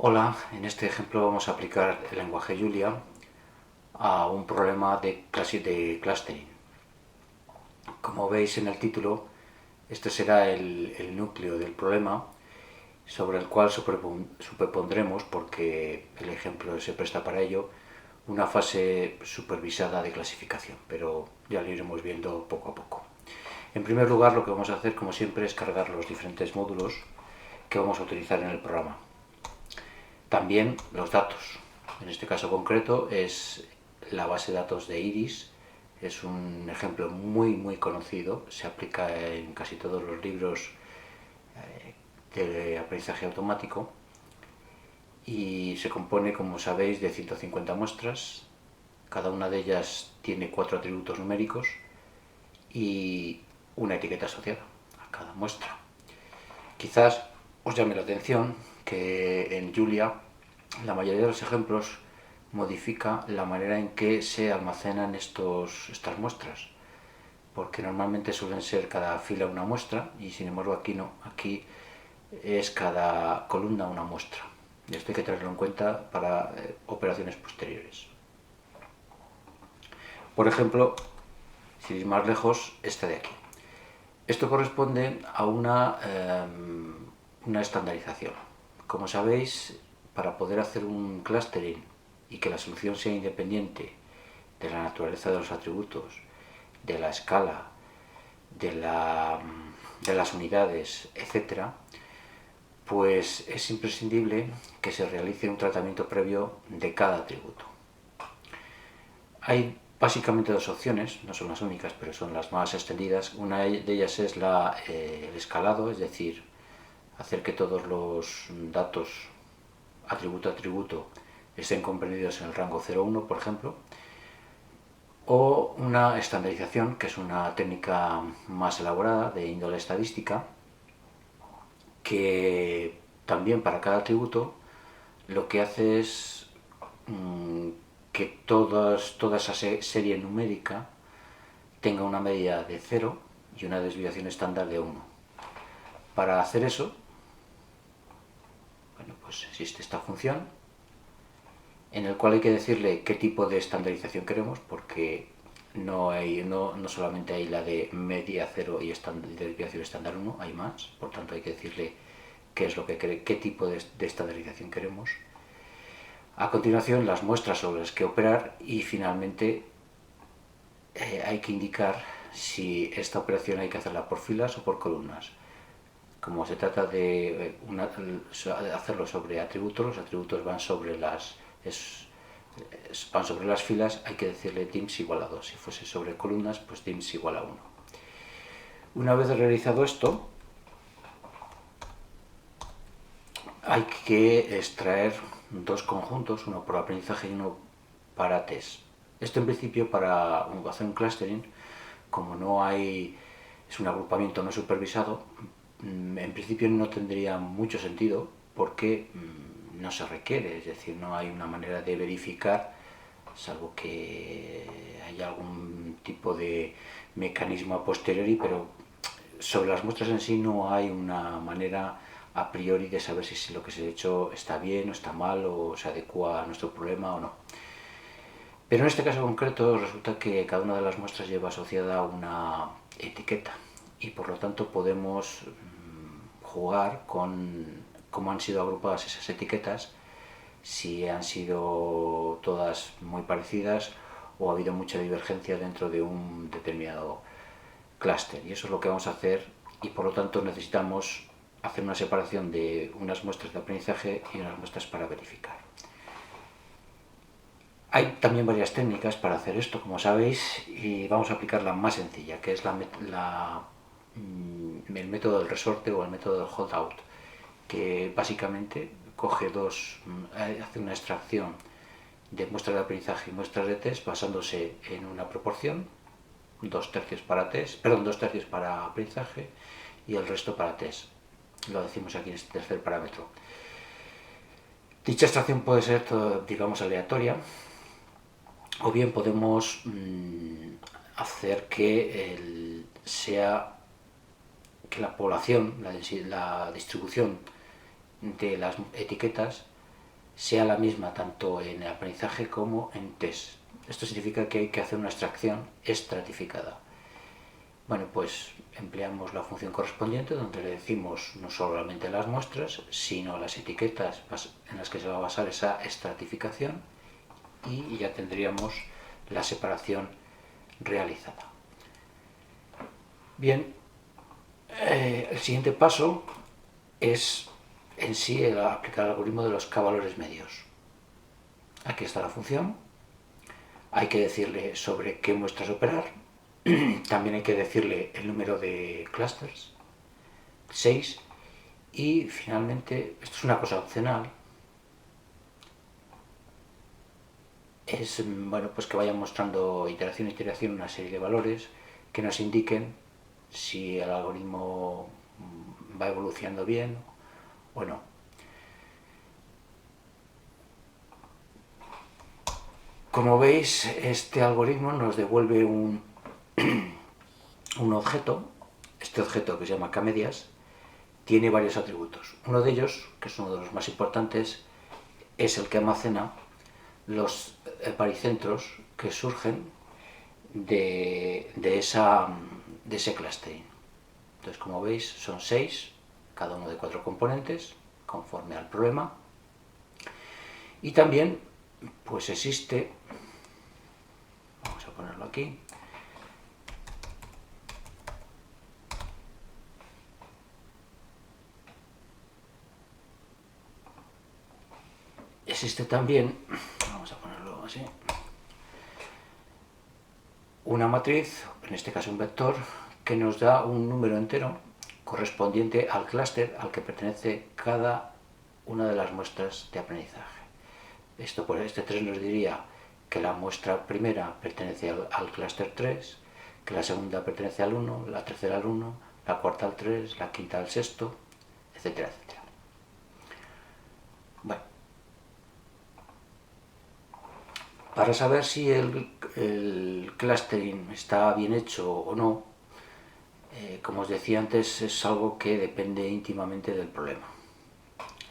Hola, en este ejemplo vamos a aplicar el lenguaje Julia a un problema de clustering. Como veis en el título, este será el núcleo del problema sobre el cual superpondremos, porque el ejemplo se presta para ello, una fase supervisada de clasificación, pero ya lo iremos viendo poco a poco. En primer lugar, lo que vamos a hacer, como siempre, es cargar los diferentes módulos que vamos a utilizar en el programa. También los datos. En este caso concreto es la base de datos de Iris. Es un ejemplo muy conocido. Se aplica en casi todos los libros de aprendizaje automático y se compone, como sabéis, de 150 muestras. Cada una de ellas tiene 4 atributos numéricos y una etiqueta asociada a cada muestra. Quizás os llame la atención que en Julia la mayoría de los ejemplos modifica la manera en que se almacenan estas muestras, porque normalmente suelen ser cada fila una muestra y sin embargo aquí no, aquí es cada columna una muestra. Y esto hay que tenerlo en cuenta para operaciones posteriores. Por ejemplo, si ir más lejos, esta de aquí. Esto corresponde a una estandarización. Como sabéis, para poder hacer un clustering y que la solución sea independiente de la naturaleza de los atributos, de la escala, de las unidades, etc., pues es imprescindible que se realice un tratamiento previo de cada atributo. Hay básicamente dos opciones, no son las únicas, pero son las más extendidas. Una de ellas es el escalado, es decir, hacer que todos los datos atributo a atributo estén comprendidos en el rango 0,1, por ejemplo, o una estandarización, que es una técnica más elaborada de índole estadística, que también para cada atributo lo que hace es que toda esa serie numérica tenga una media de 0 y una desviación estándar de 1. Para hacer eso, bueno, pues existe esta función en el cual hay que decirle qué tipo de estandarización queremos, porque no solamente hay la de media 0 y desviación estándar 1, hay más. Por tanto, hay que decirle qué tipo de estandarización queremos. A continuación, las muestras sobre las que operar y finalmente hay que indicar si esta operación hay que hacerla por filas o por columnas. Como se trata de hacerlo sobre atributos, los atributos van sobre las filas, hay que decirle dims igual a 2. Si fuese sobre columnas, pues dims igual a 1. Una vez realizado esto, hay que extraer dos conjuntos, uno por aprendizaje y uno para test. Esto en principio para hacer un clustering, como no hay, es un agrupamiento no supervisado, en principio no tendría mucho sentido porque no se requiere, es decir, no hay una manera de verificar, salvo que haya algún tipo de mecanismo a posteriori, pero sobre las muestras en sí no hay una manera a priori de saber si lo que se ha hecho está bien o está mal o se adecua a nuestro problema o no. Pero en este caso concreto resulta que cada una de las muestras lleva asociada una etiqueta y por lo tanto podemos jugar con cómo han sido agrupadas esas etiquetas, si han sido todas muy parecidas o ha habido mucha divergencia dentro de un determinado clúster. Y eso es lo que vamos a hacer y por lo tanto necesitamos hacer una separación de unas muestras de aprendizaje y unas muestras para verificar. Hay también varias técnicas para hacer esto, como sabéis, y vamos a aplicar la más sencilla, que es el método del resorte o el método del holdout, que básicamente hace una extracción de muestras de aprendizaje y muestras de test basándose en una proporción, 2/3 para aprendizaje y el resto para test. Lo decimos aquí en este tercer parámetro. Dicha extracción puede ser, digamos, aleatoria, o bien podemos hacer que la población, la distribución de las etiquetas sea la misma tanto en el aprendizaje como en test. Esto significa que hay que hacer una extracción estratificada. Bueno, pues empleamos la función correspondiente donde le decimos no solamente las muestras, sino las etiquetas en las que se va a basar esa estratificación, y ya tendríamos la separación realizada. Bien, el siguiente paso es en sí aplicar el algoritmo de los k-valores medios. Aquí está la función. Hay que decirle sobre qué muestras operar. También hay que decirle el número de clusters, 6. Y finalmente, esto es una cosa opcional, es bueno, pues que vaya mostrando iteración a iteración una serie de valores que nos indiquen si el algoritmo va evolucionando bien o no. Como veis, este algoritmo nos devuelve un objeto. Este objeto, que se llama kmedias, tiene varios atributos. Uno de ellos, que es uno de los más importantes, es el que almacena los paricentros que surgen de ese clustering. Entonces, como veis, son 6, cada uno de 4 componentes, conforme al problema. Y también, pues existe, vamos a ponerlo aquí, existe también, vamos a ponerlo así, una matriz, en este caso un vector, que nos da un número entero correspondiente al clúster al que pertenece cada una de las muestras de aprendizaje. Esto, pues, este 3 nos diría que la muestra primera pertenece al clúster 3, que la segunda pertenece al 1, la tercera al 1, la cuarta al 3, la quinta al sexto, etcétera, etcétera. Bueno, para saber si el clustering está bien hecho o no, como os decía antes, es algo que depende íntimamente del problema.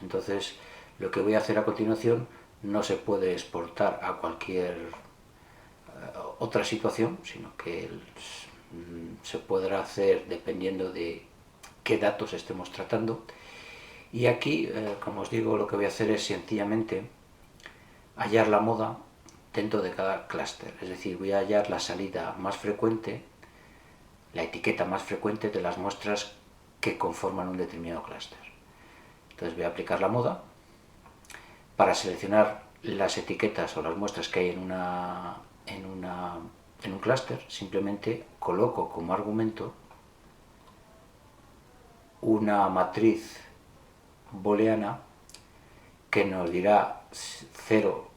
Entonces, lo que voy a hacer a continuación no se puede exportar a cualquier otra situación, sino que se podrá hacer dependiendo de qué datos estemos tratando. Y aquí, como os digo, lo que voy a hacer es sencillamente hallar la moda dentro de cada clúster. Es decir, voy a hallar la salida más frecuente, la etiqueta más frecuente de las muestras que conforman un determinado clúster. Entonces voy a aplicar la moda para seleccionar las etiquetas o las muestras que hay en un clúster. Simplemente coloco como argumento una matriz booleana que nos dirá 0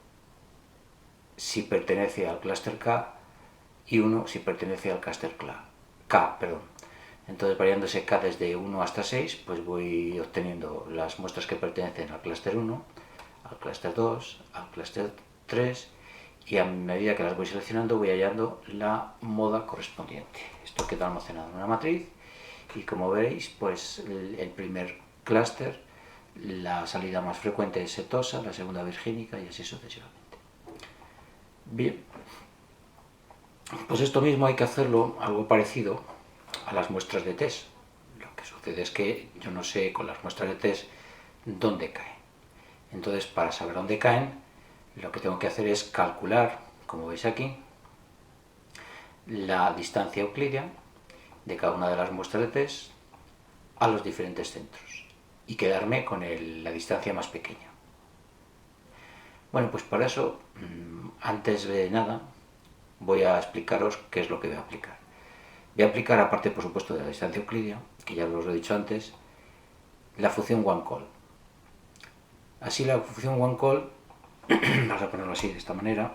si pertenece al clúster K y 1 si pertenece al clúster K. Entonces, variando ese K desde 1 hasta 6, pues voy obteniendo las muestras que pertenecen al clúster 1, al clúster 2, al clúster 3, y a medida que las voy seleccionando voy hallando la moda correspondiente. Esto queda almacenado en una matriz y, como veis, pues el primer clúster, la salida más frecuente es setosa, la segunda virgínica y así sucesivamente. Bien, pues esto mismo hay que hacerlo, algo parecido, a las muestras de test. Lo que sucede es que yo no sé con las muestras de test dónde caen. Entonces, para saber dónde caen, lo que tengo que hacer es calcular, como veis aquí, la distancia euclídea de cada una de las muestras de test a los diferentes centros y quedarme con la distancia más pequeña. Bueno, pues para eso, antes de nada, voy a explicaros qué es lo que voy a aplicar. Voy a aplicar, aparte por supuesto de la distancia euclídea, que ya os lo he dicho antes, la función oneCall. Así la función oneCall, vamos a ponerlo así, de esta manera,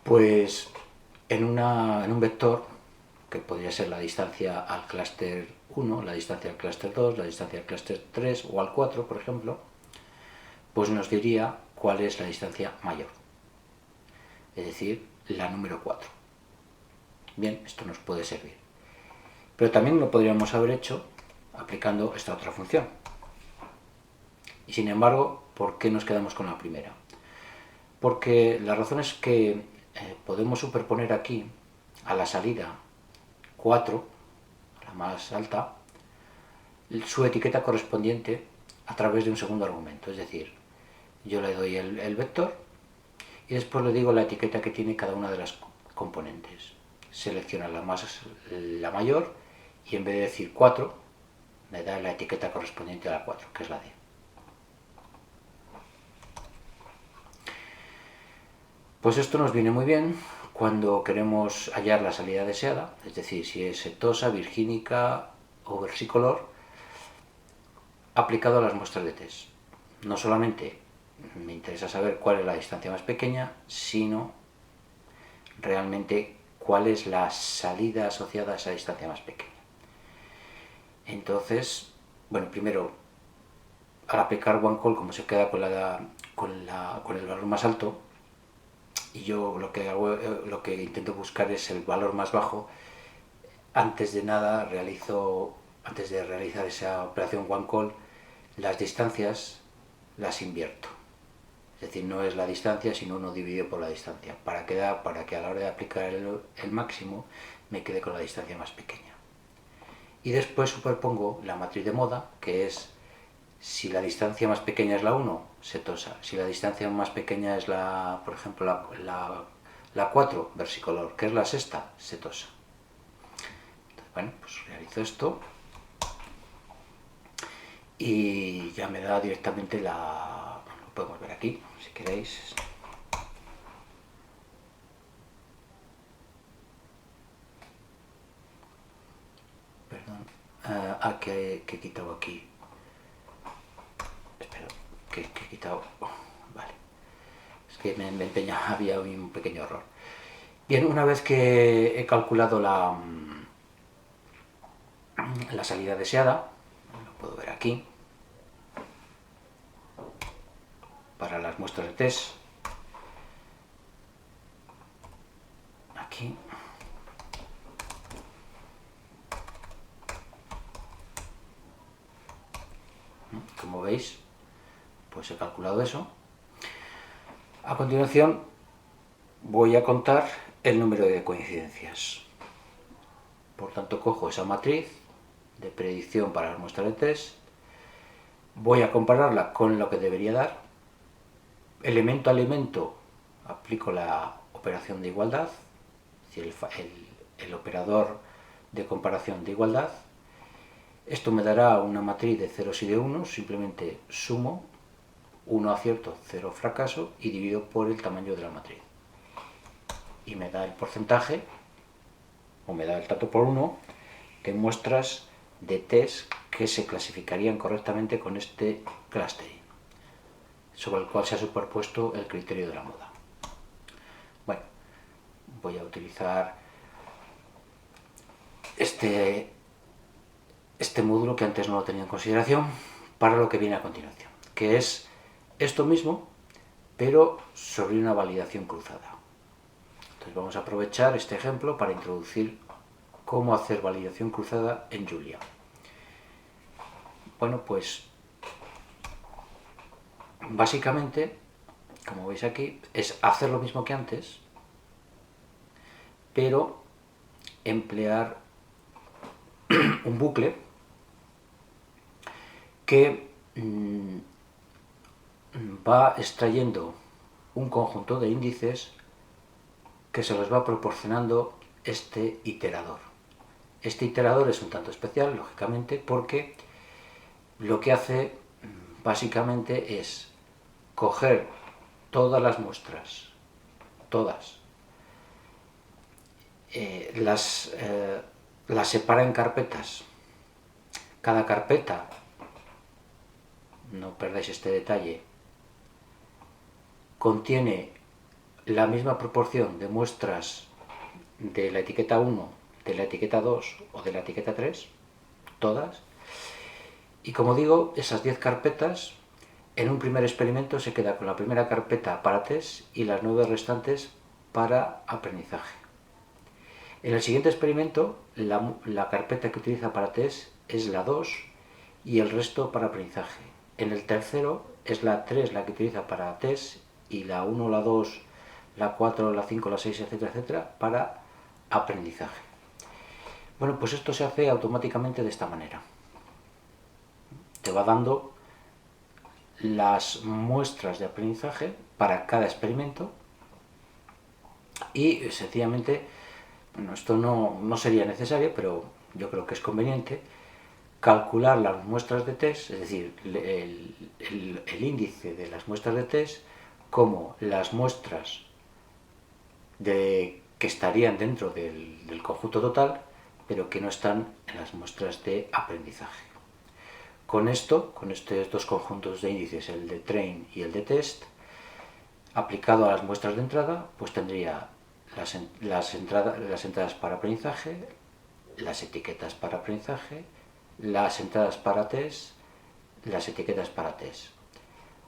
pues en un vector, que podría ser la distancia al clúster 1, la distancia al clúster 2, la distancia al clúster 3 o al 4, por ejemplo, pues nos diría cuál es la distancia mayor, es decir, la número 4. Bien, esto nos puede servir. Pero también lo podríamos haber hecho aplicando esta otra función. Y sin embargo, ¿por qué nos quedamos con la primera? Porque la razón es que podemos superponer aquí a la salida 4, la más alta, su etiqueta correspondiente a través de un segundo argumento. Es decir, yo le doy el vector y después le digo la etiqueta que tiene cada una de las componentes. Selecciona la mayor y en vez de decir 4, me da la etiqueta correspondiente a la 4, que es la D. Pues esto nos viene muy bien cuando queremos hallar la salida deseada, es decir, si es setosa, virgínica o versicolor, aplicado a las muestras de test. No solamente me interesa saber cuál es la distancia más pequeña, sino realmente cuál es la salida asociada a esa distancia más pequeña. Entonces, bueno, primero, al aplicar OneCall, como se queda con el valor más alto, y yo lo que hago, lo que intento buscar es el valor más bajo, antes de realizar esa operación OneCall, las distancias las invierto. Es decir, no es la distancia, sino 1 dividido por la distancia, para que a la hora de aplicar el máximo me quede con la distancia más pequeña. Y después superpongo la matriz de moda, que es si la distancia más pequeña es la 1, setosa. Si la distancia más pequeña es por ejemplo, la 4, versicolor, que es la sexta, setosa. Entonces, bueno, pues realizo esto y ya me da directamente lo podemos ver aquí, si queréis. Perdón. Que he quitado aquí. Espero, que he quitado. Vale. Es que me empeñaba, había un pequeño error. Bien, una vez que he calculado la salida deseada, lo puedo ver aquí, para las muestras de test, aquí, como veis, pues he calculado eso. A continuación voy a contar el número de coincidencias. Por tanto, cojo esa matriz de predicción para las muestras de test, voy a compararla con lo que debería dar, elemento a elemento aplico la operación de igualdad, es decir, el operador de comparación de igualdad. Esto me dará una matriz de ceros y de unos, simplemente sumo 1 acierto, 0 fracaso y divido por el tamaño de la matriz. Y me da el porcentaje, o me da el tanto por 1, de muestras de test que se clasificarían correctamente con este clustering, sobre el cual se ha superpuesto el criterio de la moda. Bueno, voy a utilizar este módulo que antes no lo tenía en consideración para lo que viene a continuación, que es esto mismo, pero sobre una validación cruzada. Entonces vamos a aprovechar este ejemplo para introducir cómo hacer validación cruzada en Julia. Bueno, pues básicamente, como veis aquí, es hacer lo mismo que antes, pero emplear un bucle que va extrayendo un conjunto de índices que se los va proporcionando este iterador. Este iterador es un tanto especial, lógicamente, porque lo que hace básicamente es coger todas las muestras, todas, las separa en carpetas. Cada carpeta, no perdáis este detalle, contiene la misma proporción de muestras de la etiqueta 1, de la etiqueta 2 o de la etiqueta 3, todas. Y como digo, esas 10 carpetas, en un primer experimento se queda con la primera carpeta para test y las 9 restantes para aprendizaje. En el siguiente experimento, la carpeta que utiliza para test es la 2 y el resto para aprendizaje. En el tercero es la 3 la que utiliza para test y la 1, la 2, la 4, la 5, la 6, etcétera, etcétera, para aprendizaje. Bueno, pues esto se hace automáticamente de esta manera. Te va dando las muestras de aprendizaje para cada experimento y sencillamente, bueno, esto no sería necesario, pero yo creo que es conveniente calcular las muestras de test, es decir, el índice de las muestras de test como las muestras que estarían dentro del conjunto total, pero que no están en las muestras de aprendizaje. Con estos dos conjuntos de índices, el de train y el de test, aplicado a las muestras de entrada, pues tendría las entradas para aprendizaje, las etiquetas para aprendizaje, las entradas para test, las etiquetas para test.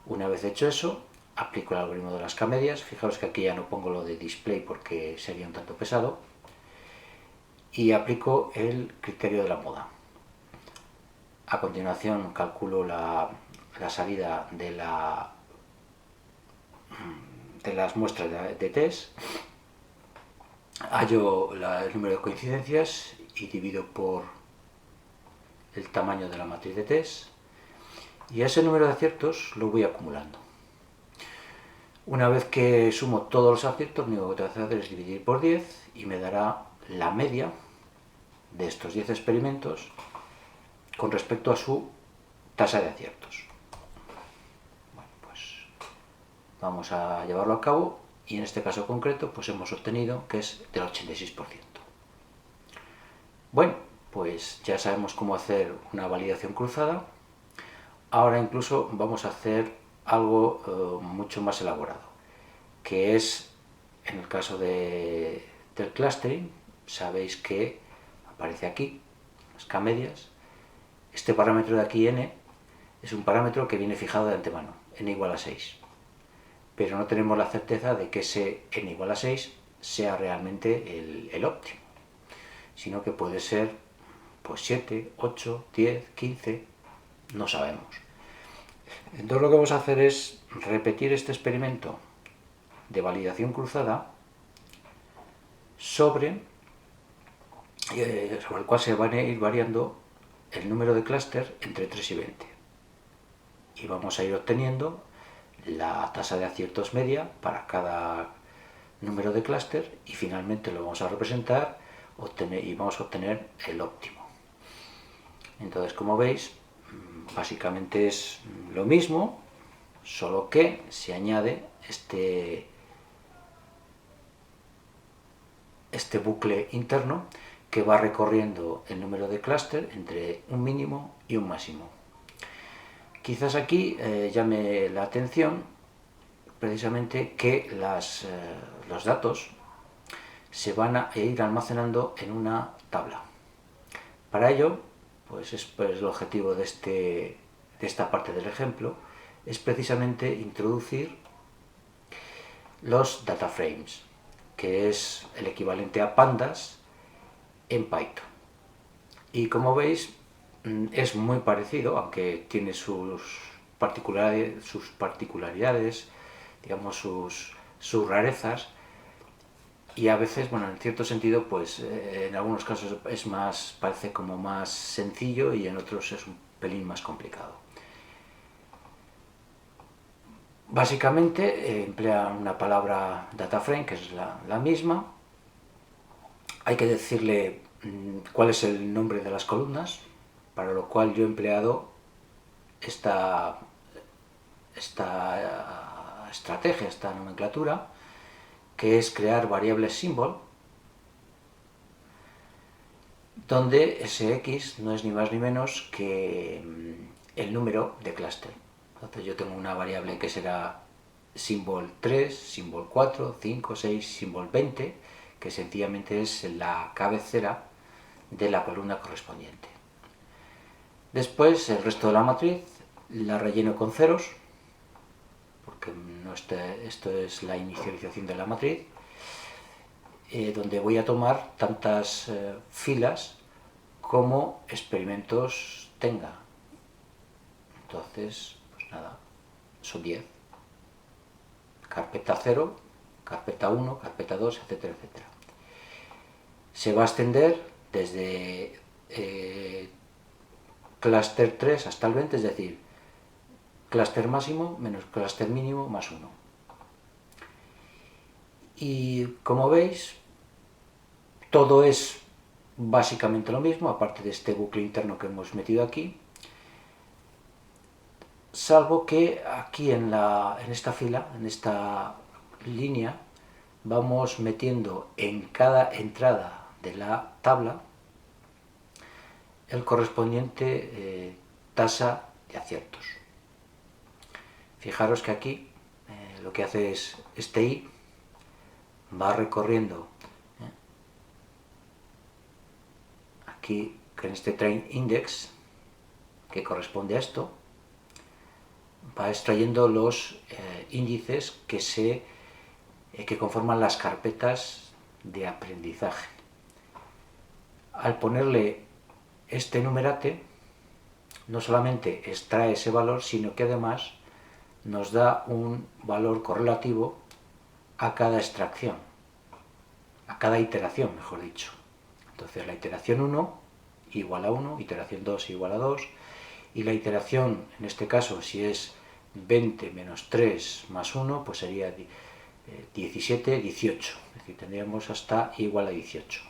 Una vez hecho eso, aplico el algoritmo de las K-medias. Fijaos que aquí ya no pongo lo de display porque sería un tanto pesado. Y aplico el criterio de la moda. A continuación calculo la salida de las muestras de test. Hallo el número de coincidencias y divido por el tamaño de la matriz de test. Y a ese número de aciertos lo voy acumulando. Una vez que sumo todos los aciertos, lo único que tengo que hacer es dividir por 10 y me dará la media de estos 10 experimentos con respecto a su tasa de aciertos. Bueno, pues vamos a llevarlo a cabo y en este caso concreto pues hemos obtenido que es del 86%. Bueno, pues ya sabemos cómo hacer una validación cruzada. Ahora incluso vamos a hacer algo mucho más elaborado, que es, en el caso del clustering, sabéis que aparece aquí, las K-medias. Este parámetro de aquí, n, es un parámetro que viene fijado de antemano, n igual a 6. Pero no tenemos la certeza de que ese n igual a 6 sea realmente el óptimo, sino que puede ser pues 7, 8, 10, 15, no sabemos. Entonces lo que vamos a hacer es repetir este experimento de validación cruzada sobre el cual se van a ir variando el número de clúster entre 3 y 20. Y vamos a ir obteniendo la tasa de aciertos media para cada número de clúster y finalmente lo vamos a representar y vamos a obtener el óptimo. Entonces, como veis, básicamente es lo mismo, solo que se añade este bucle interno que va recorriendo el número de clúster entre un mínimo y un máximo. Quizás aquí llame la atención precisamente que los datos se van a ir almacenando en una tabla. Para ello, pues el objetivo de esta parte del ejemplo es precisamente introducir los data frames, que es el equivalente a pandas en Python. Y como veis, es muy parecido, aunque tiene sus particularidades, digamos sus rarezas, y a veces, bueno, en cierto sentido, pues en algunos casos parece como más sencillo y en otros es un pelín más complicado. Básicamente emplea una palabra data frame, que es la misma. Hay que decirle cuál es el nombre de las columnas, para lo cual yo he empleado esta estrategia, esta nomenclatura, que es crear variables symbol, donde ese x no es ni más ni menos que el número de clúster. Entonces yo tengo una variable que será symbol 3, symbol 4, 5, 6, symbol 20, que sencillamente es la cabecera de la columna correspondiente. Después el resto de la matriz la relleno con ceros, porque esto es la inicialización de la matriz, donde voy a tomar tantas filas como experimentos tenga. Entonces, pues nada, son 10. Carpeta 0, carpeta 1, carpeta 2, etcétera, etcétera. Se va a extender desde clúster 3 hasta el 20, es decir, clúster máximo menos clúster mínimo más 1. Y como veis, todo es básicamente lo mismo, aparte de este bucle interno que hemos metido aquí, salvo que aquí en esta fila, en esta línea, vamos metiendo en cada entrada de la tabla el correspondiente tasa de aciertos. Fijaros que aquí lo que hace es este i va recorriendo aquí en este train index que corresponde a esto, va extrayendo los índices que conforman las carpetas de aprendizaje. Al ponerle este numerate, no solamente extrae ese valor, sino que además nos da un valor correlativo a cada extracción, a cada iteración, mejor dicho. Entonces la iteración 1 igual a 1, iteración 2 igual a 2, y la iteración, en este caso, si es 20 menos 3 más 1, pues sería 17, 18. Es decir, tendríamos hasta igual a 18.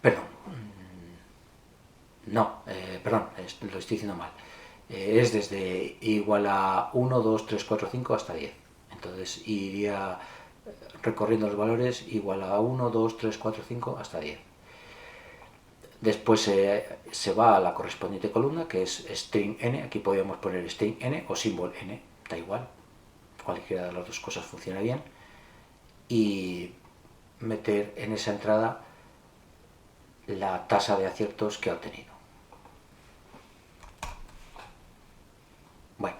Perdón. No, perdón, lo estoy diciendo mal. Es desde igual a 1, 2, 3, 4, 5 hasta 10. Entonces iría recorriendo los valores igual a 1, 2, 3, 4, 5 hasta 10. Después se va a la correspondiente columna, que es string n. Aquí podríamos poner string n o symbol n, da igual. Cualquiera de las dos cosas funciona bien. Y meter en esa entrada la tasa de aciertos que ha obtenido. Bueno,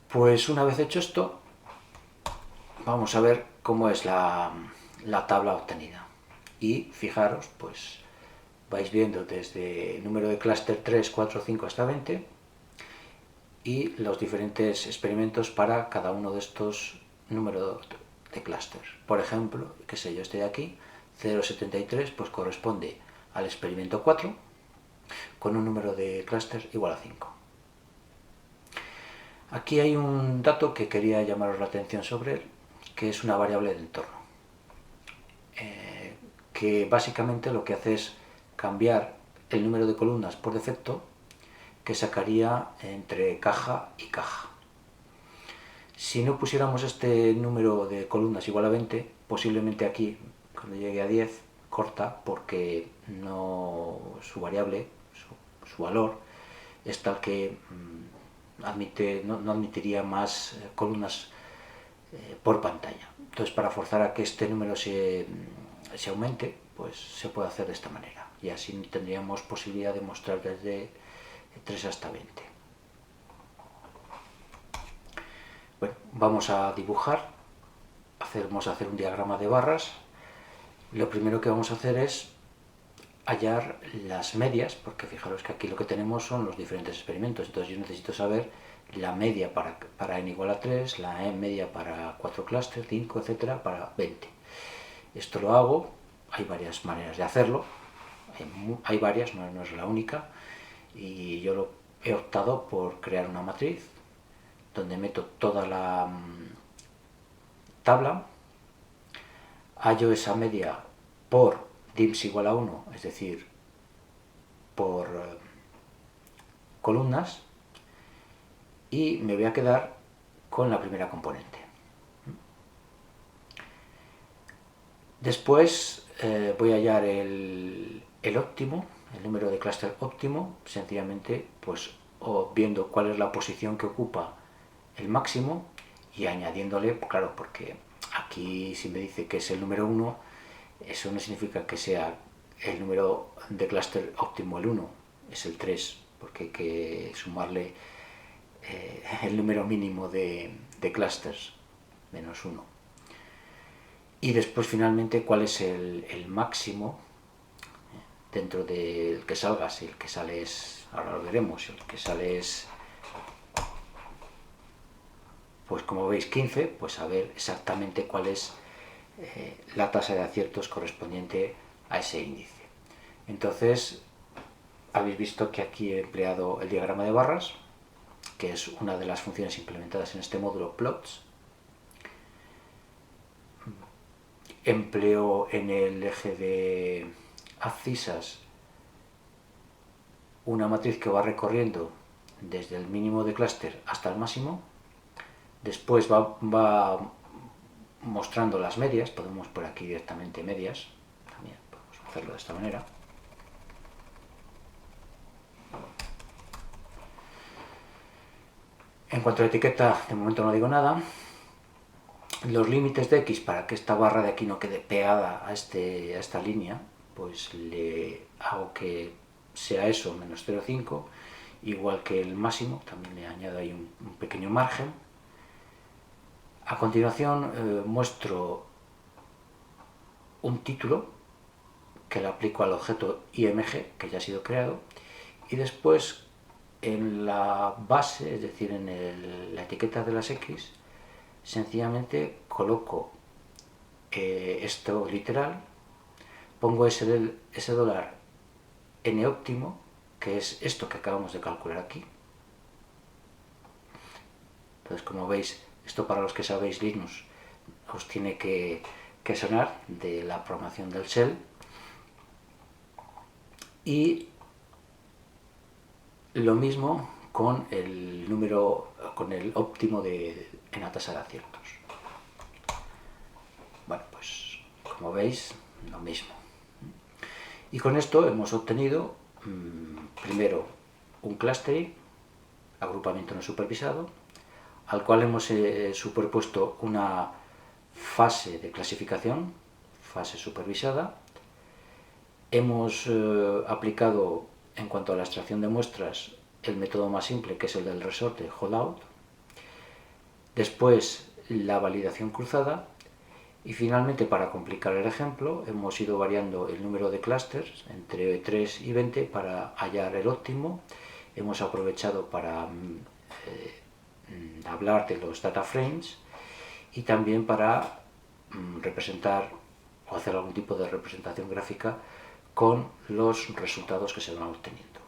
pues una vez hecho esto, vamos a ver cómo es la tabla obtenida. Y fijaros, pues vais viendo desde el número de clúster 3, 4, 5 hasta 20 y los diferentes experimentos para cada uno de estos números de clústeres. Por ejemplo, qué sé yo, este de aquí, 0,73, pues corresponde al experimento 4 con un número de clústeres igual a 5. Aquí hay un dato que quería llamaros la atención sobre él, que es una variable de entorno, que básicamente lo que hace es cambiar el número de columnas por defecto que sacaría entre caja y caja. Si no pusiéramos este número de columnas igual a 20, posiblemente aquí, cuando llegue a 10, corta porque su variable, su valor, es tal que no admitiría más columnas por pantalla. Entonces, para forzar a que este número se aumente, pues se puede hacer de esta manera. Y así tendríamos posibilidad de mostrar desde 3 hasta 20. Bueno, vamos a dibujar. Vamos a hacer un diagrama de barras. Lo primero que vamos a hacer es hallar las medias, porque fijaros que aquí lo que tenemos son los diferentes experimentos. Entonces yo necesito saber la media para n igual a 3, la media para 4 clústeres, 5, etcétera, para 20. Esto lo hago, hay varias maneras de hacerlo, hay varias, no es la única, y yo he optado por crear una matriz donde meto toda la tabla, hallo esa media por dims igual a 1, es decir, por columnas, y me voy a quedar con la primera componente. Después voy a hallar el óptimo, el número de clúster óptimo, sencillamente pues viendo cuál es la posición que ocupa el máximo y añadiéndole, claro, porque aquí si me dice que es el número 1, eso no significa que sea el número de clúster óptimo el 1, es el 3, porque hay que sumarle el número mínimo de clústeres, menos 1. Y después finalmente cuál es el máximo dentro del que salga, si el que sale es ahora lo veremos, el que sale es, pues como veis 15, pues a ver exactamente cuál es la tasa de aciertos correspondiente a ese índice. Entonces, habéis visto que aquí he empleado el diagrama de barras, que es una de las funciones implementadas en este módulo plots. Empleo en el eje de abscisas una matriz que va recorriendo desde el mínimo de clúster hasta el máximo. Después va mostrando las medias, podemos por aquí directamente medias, también podemos hacerlo de esta manera. En cuanto a la etiqueta, de momento no digo nada. Los límites de x, para que esta barra de aquí no quede pegada a esta línea, pues le hago que sea eso, menos 0,5, igual que el máximo, también le añado ahí un pequeño margen. A continuación muestro un título que le aplico al objeto img, que ya ha sido creado, y después en la base, es decir, en la etiqueta de las x, sencillamente coloco esto literal, pongo ese dólar n óptimo, que es esto que acabamos de calcular aquí. Entonces, como veis, esto para los que sabéis Linux os tiene que sonar de la programación del shell. Y lo mismo con el número, con el óptimo en la tasa de aciertos. Bueno, pues como veis, lo mismo. Y con esto hemos obtenido primero un clustering, agrupamiento no supervisado, al cual hemos superpuesto una fase de clasificación, fase supervisada. Hemos aplicado, en cuanto a la extracción de muestras, el método más simple, que es el del resorte holdout. Después, la validación cruzada. Y finalmente, para complicar el ejemplo, hemos ido variando el número de clústeres entre 3 y 20 para hallar el óptimo. Hemos aprovechado para hablar de los data frames y también para representar o hacer algún tipo de representación gráfica con los resultados que se van obteniendo.